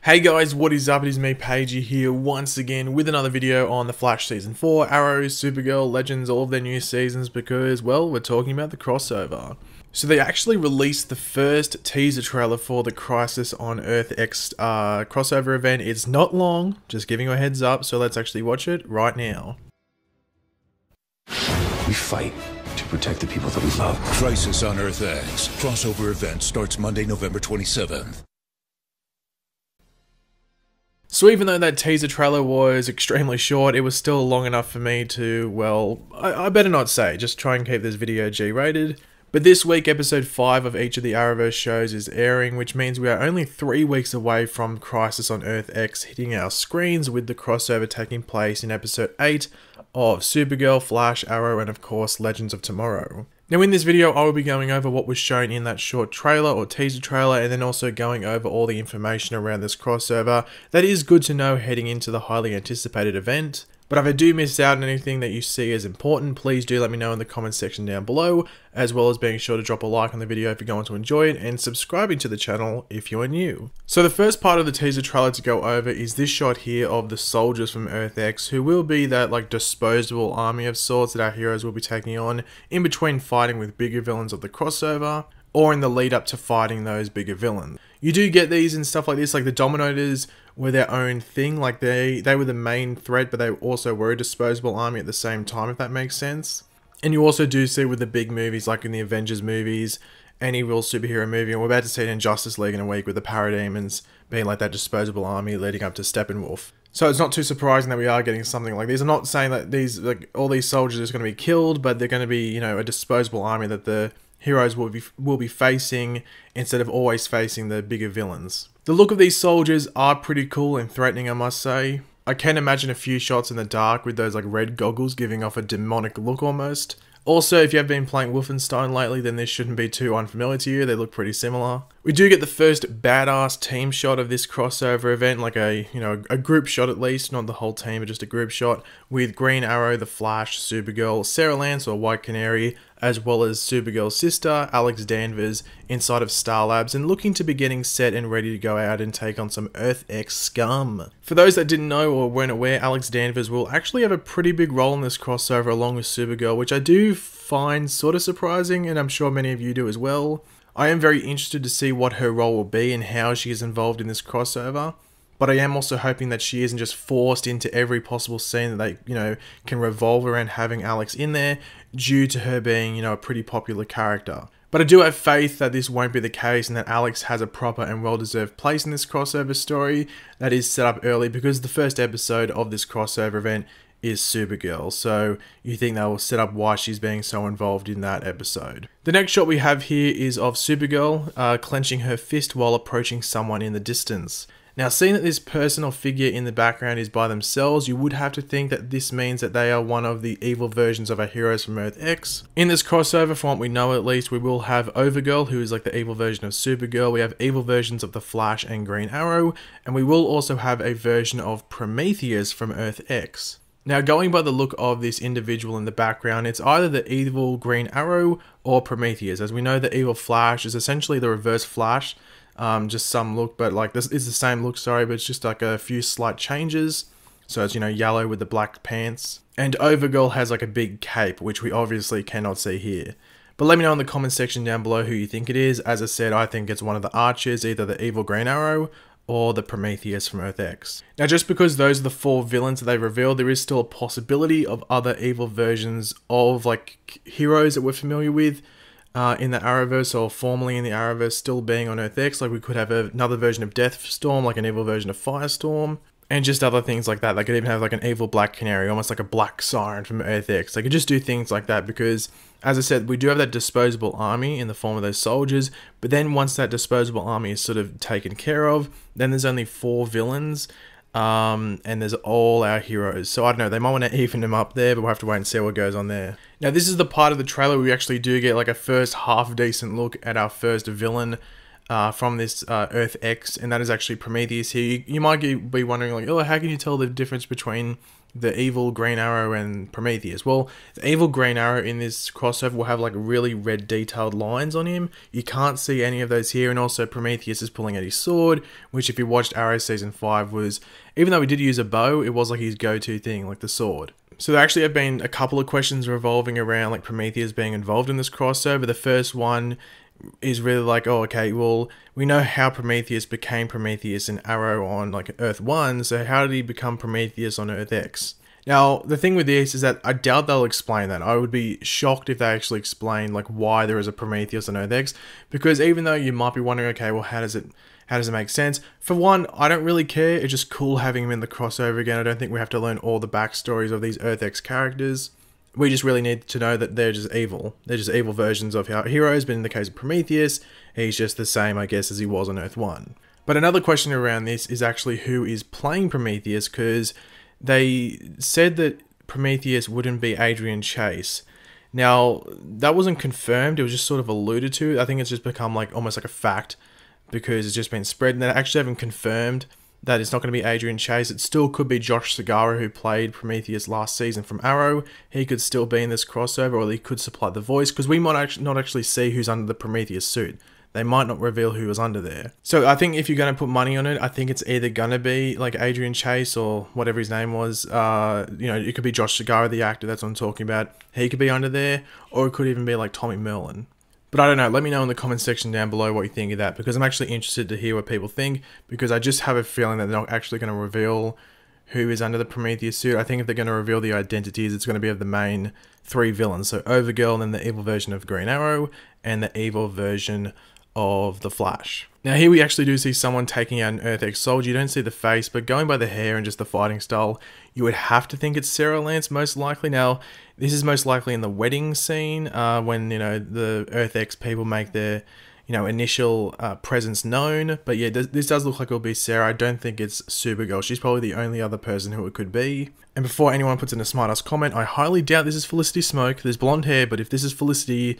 Hey guys, what is up? It is me, Pagey, here once again with another video on The Flash Season 4, Arrow, Supergirl, Legends, all of their new seasons because, well, we're talking about the crossover. So they actually released the first teaser trailer for the Crisis on Earth X crossover event. It's not long, just giving you a heads up, so let's actually watch it right now. We fight to protect the people that we love. Crisis on Earth X crossover event starts Monday, November 27th. So even though that teaser trailer was extremely short, it was still long enough for me to, well, I better not say, just try and keep this video G-rated. But this week, episode 5 of each of the Arrowverse shows is airing, which means we are only 3 weeks away from Crisis on Earth X hitting our screens, with the crossover taking place in episode 8 of Supergirl, Flash, Arrow, and of course, Legends of Tomorrow. Now in this video, I will be going over what was shown in that short trailer or teaser trailer, and then also going over all the information around this crossover that is good to know heading into the highly anticipated event. But if I do miss out on anything that you see as important, please do let me know in the comments section down below, as well as being sure to drop a like on the video if you're going to enjoy it, and subscribing to the channel if you are new. So the first part of the teaser trailer to go over is this shot here of the soldiers from Earth X, who will be that like disposable army of sorts that our heroes will be taking on in between fighting with bigger villains of the crossover, or in the lead up to fighting those bigger villains. You do get these and stuff like this, like the Dominators were their own thing, like they were the main threat, but they also were a disposable army at the same time, if that makes sense. And you also do see with the big movies, like in the Avengers movies, any real superhero movie, and we're about to see it in Justice League in a week with the Parademons being like that disposable army leading up to Steppenwolf. So it's not too surprising that we are getting something like this. I'm not saying that these, like, all these soldiers are going to be killed, but they're going to be, you know, a disposable army that the heroes will be facing instead of always facing the bigger villains. The look of these soldiers are pretty cool and threatening, I must say. I can imagine a few shots in the dark with those like red goggles giving off a demonic look almost. Also, if you have been playing Wolfenstein lately, then this shouldn't be too unfamiliar to you. They look pretty similar. We do get the first badass team shot of this crossover event, like a group shot at least, not the whole team, but just a group shot with Green Arrow, the Flash, Supergirl, Sarah Lance or White Canary, as well as Supergirl's sister, Alex Danvers, inside of Star Labs and looking to be getting set and ready to go out and take on some Earth X scum. For those that didn't know or weren't aware, Alex Danvers will actually have a pretty big role in this crossover along with Supergirl, which I do find sort of surprising, and I'm sure many of you do as well. I am very interested to see what her role will be and how she is involved in this crossover, but I am also hoping that she isn't just forced into every possible scene that they, can revolve around having Alex in there due to her being, a pretty popular character. But I do have faith that this won't be the case and that Alex has a proper and well-deserved place in this crossover story that is set up early, because the first episode of this crossover event is Supergirl, so you think they will set up why she's being so involved in that episode. The next shot we have here is of Supergirl clenching her fist while approaching someone in the distance. Now, seeing that this person or figure in the background is by themselves, you would have to think that this means that they are one of the evil versions of our heroes from Earth X. In this crossover, from what we know at least, we will have Overgirl, who is like the evil version of Supergirl. We have evil versions of the Flash and Green Arrow, and we will also have a version of Prometheus from Earth X. Now, going by the look of this individual in the background, it's either the evil Green Arrow or Prometheus. As we know, the evil Flash is essentially the reverse Flash, just some look, but like this is the same look, sorry, but it's just like a few slight changes. So it's, yellow with the black pants. And Overgirl has like a big cape, which we obviously cannot see here. But let me know in the comment section down below who you think it is. As I said, I think it's one of the Archers, either the evil Green Arrow or the Prometheus from Earth X. Now, just because those are the 4 villains that they've revealed, there is still a possibility of other evil versions of like heroes that we're familiar with in the Arrowverse, or formerly in the Arrowverse, still being on Earth X. Like we could have another version of Deathstorm, like an evil version of Firestorm, and just other things like that. They could even have like an evil Black Canary, almost like a Black Siren from Earth X. They could just do things like that because, as I said, we do have that disposable army in the form of those soldiers, but then once that disposable army is sort of taken care of, then there's only 4 villains, and there's all our heroes. So I don't know, they might want to even them up there, but we'll have to wait and see what goes on there. Now, this is the part of the trailer where we actually do get like a first half decent look at our first villain from this Earth X, and that is actually Prometheus here. You might be wondering, like, oh, how can you tell the difference between the evil Green Arrow and Prometheus? Well, the evil Green Arrow in this crossover will have like really red detailed lines on him. You can't see any of those here, and also Prometheus is pulling out his sword, which if you watched Arrow Season 5 was, even though he did use a bow, it was like his go-to thing, like the sword. So there actually have been a couple of questions revolving around like Prometheus being involved in this crossover. The first one is really like, oh, okay, well, we know how Prometheus became Prometheus and Arrow on like Earth 1, so how did he become Prometheus on Earth X? Now, the thing with this is that I doubt they'll explain that. I would be shocked if they actually explain like why there is a Prometheus on Earth X, because even though you might be wondering, okay, well, how does it make sense? For one, I don't really care. It's just cool having him in the crossover again. I don't think we have to learn all the backstories of these Earth X characters. We just really need to know that they're just evil. They're just evil versions of our heroes, but in the case of Prometheus, he's just the same, I guess, as he was on Earth 1. But another question around this is actually who is playing Prometheus, because they said that Prometheus wouldn't be Adrian Chase. Now, that wasn't confirmed, it was just sort of alluded to. I think it's just become like almost like a fact, because it's just been spread, and they actually haven't confirmed that it's not going to be Adrian Chase. It still could be Josh Segarra, who played Prometheus last season from Arrow. He could still be in this crossover, or he could supply the voice, because we might not actually see who's under the Prometheus suit. They might not reveal who was under there. So I think if you're going to put money on it, I think it's either going to be like Adrian Chase or whatever his name was. It could be Josh Segarra, the actor, that's what I'm talking about. He could be under there, or it could even be like Tommy Merlin. But I don't know, let me know in the comment section down below what you think of that, because I'm actually interested to hear what people think, because I just have a feeling that they're not actually going to reveal who is under the Prometheus suit. I think if they're going to reveal the identities, it's going to be of the main 3 villains. So Overgirl, and then the evil version of Green Arrow, and the evil version of the Flash. Now here we actually do see someone taking out an Earth X soldier. You don't see the face, but going by the hair and just the fighting style, you would have to think it's Sarah Lance most likely. Now, this is most likely in the wedding scene, when, the Earth X people make their, initial presence known. But yeah, this does look like it'll be Sarah. I don't think it's Supergirl. She's probably the only other person who it could be. And before anyone puts in a smart-ass comment, I highly doubt this is Felicity Smoke. There's blonde hair, but if this is Felicity,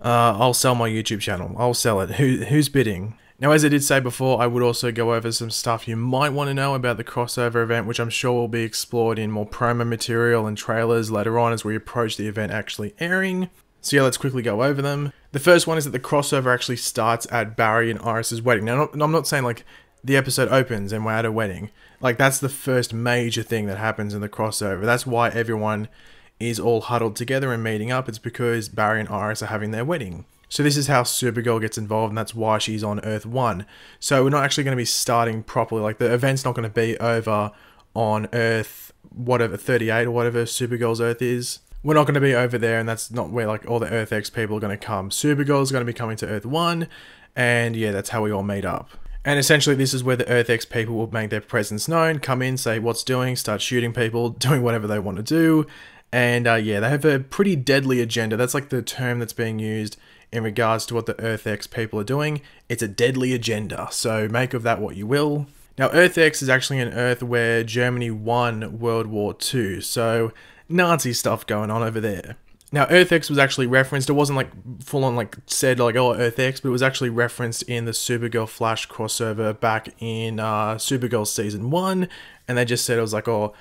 I'll sell my YouTube channel. I'll sell it. Who's bidding? Now, as I did say before, I would also go over some stuff you might want to know about the crossover event, which I'm sure will be explored in more promo material and trailers later on as we approach the event actually airing. So yeah, let's quickly go over them. The first one is that the crossover actually starts at Barry and Iris's wedding. Now, I'm not saying like the episode opens and we're at a wedding. Like, that's the first major thing that happens in the crossover. That's why everyone is all huddled together and meeting up. It's because Barry and Iris are having their wedding. So this is how Supergirl gets involved, and that's why she's on Earth 1. So we're not actually going to be starting properly. Like, the event's not going to be over on Earth, whatever, 38 or whatever Supergirl's Earth is. We're not going to be over there, and that's not where like all the Earth X people are going to come. Supergirl's going to be coming to Earth 1, and yeah, that's how we all meet up. And essentially, this is where the Earth X people will make their presence known, come in, say what's doing, start shooting people, doing whatever they want to do. And yeah, they have a pretty deadly agenda. That's like the term that's being used in regards to what the Earth X people are doing. It's a deadly agenda, so make of that what you will. Now, Earth X is actually an Earth where Germany won World War II, so Nazi stuff going on over there. Now, Earth X was actually referenced. It wasn't like full on like said like, oh, Earth X, but it was actually referenced in the Supergirl Flash crossover back in Supergirl Season 1, and they just said it was like, oh,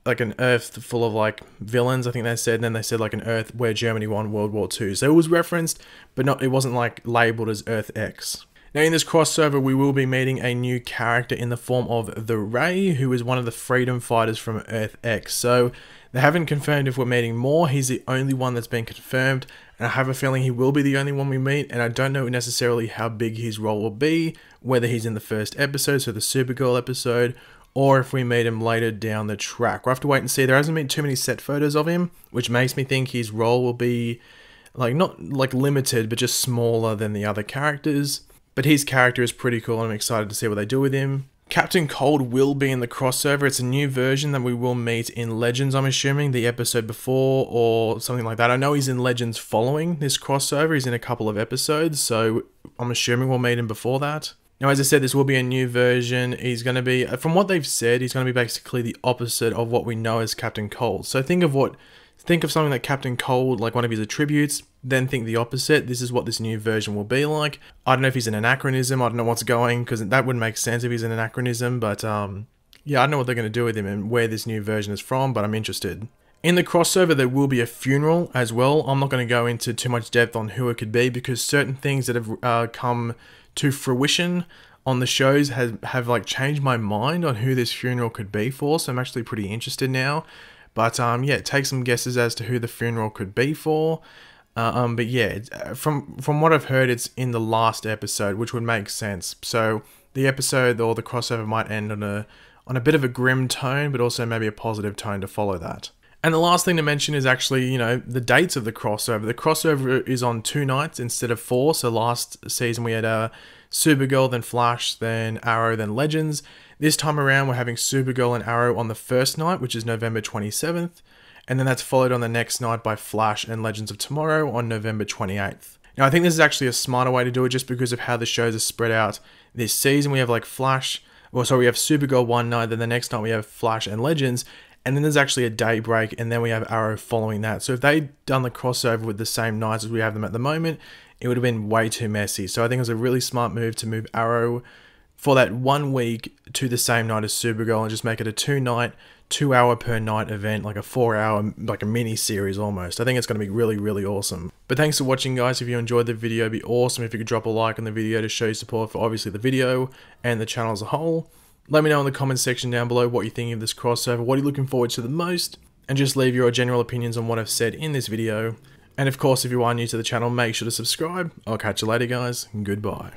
like an Earth full of like villains, I think they said, and then they said like an Earth where Germany won World War II. So it was referenced, but it wasn't like labeled as Earth X. Now in this crossover, we will be meeting a new character in the form of the Ray, who is one of the freedom fighters from Earth X. So they haven't confirmed if we're meeting more. He's the only one that's been confirmed, and I have a feeling he will be the only one we meet, and I don't know necessarily how big his role will be, whether he's in the first episode, so the Supergirl episode, or if we meet him later down the track. We'll have to wait and see. There hasn't been too many set photos of him, which makes me think his role will be like not like limited, but just smaller than the other characters. But his character is pretty cool, and I'm excited to see what they do with him. Captain Cold will be in the crossover. It's a new version that we will meet in Legends, I'm assuming, the episode before or something like that. I know he's in Legends following this crossover. He's in a couple of episodes, so I'm assuming we'll meet him before that. Now, as I said, this will be a new version. He's going to be, from what they've said, he's going to be basically the opposite of what we know as Captain Cold. So think of what Think of something like Captain Cold, like one of his attributes, then think the opposite. This is what this new version will be like. I don't know if he's an anachronism, I don't know what's going, because that wouldn't make sense if he's an anachronism, but yeah, I don't know what they're going to do with him and where this new version is from, but I'm interested. In the crossover, there will be a funeral as well. I'm not going to go into too much depth on who it could be, because certain things that have come to fruition on the shows have like changed my mind on who this funeral could be for, so I'm actually pretty interested now. But yeah, take some guesses as to who the funeral could be for. But yeah, from what I've heard, it's in the last episode, which would make sense. So the episode or the crossover might end on a bit of a grim tone, but also maybe a positive tone to follow that. And the last thing to mention is actually, you know, the dates of the crossover. The crossover is on 2 nights instead of 4. So last season we had Supergirl, then Flash, then Arrow, then Legends. This time around we're having Supergirl and Arrow on the first night, which is November 27th. And then that's followed on the next night by Flash and Legends of Tomorrow on November 28th. Now I think this is actually a smarter way to do it just because of how the shows are spread out this season. We have like Flash, we have Supergirl one night, then the next night we have Flash and Legends. And then there's actually a day break, and then we have Arrow following that. So if they'd done the crossover with the same nights as we have them at the moment, it would have been way too messy. So I think it was a really smart move to move Arrow for that 1 week to the same night as Supergirl and just make it a 2-night, 2-hour per night event, like a 4-hour, like a mini series almost. I think it's going to be really, really awesome. But thanks for watching, guys. If you enjoyed the video, it'd be awesome if you could drop a like on the video to show your support for obviously the video and the channel as a whole. Let me know in the comments section down below what you think of this crossover, what are you looking forward to the most, and just leave your general opinions on what I've said in this video. And of course, if you are new to the channel, make sure to subscribe. I'll catch you later, guys, and goodbye.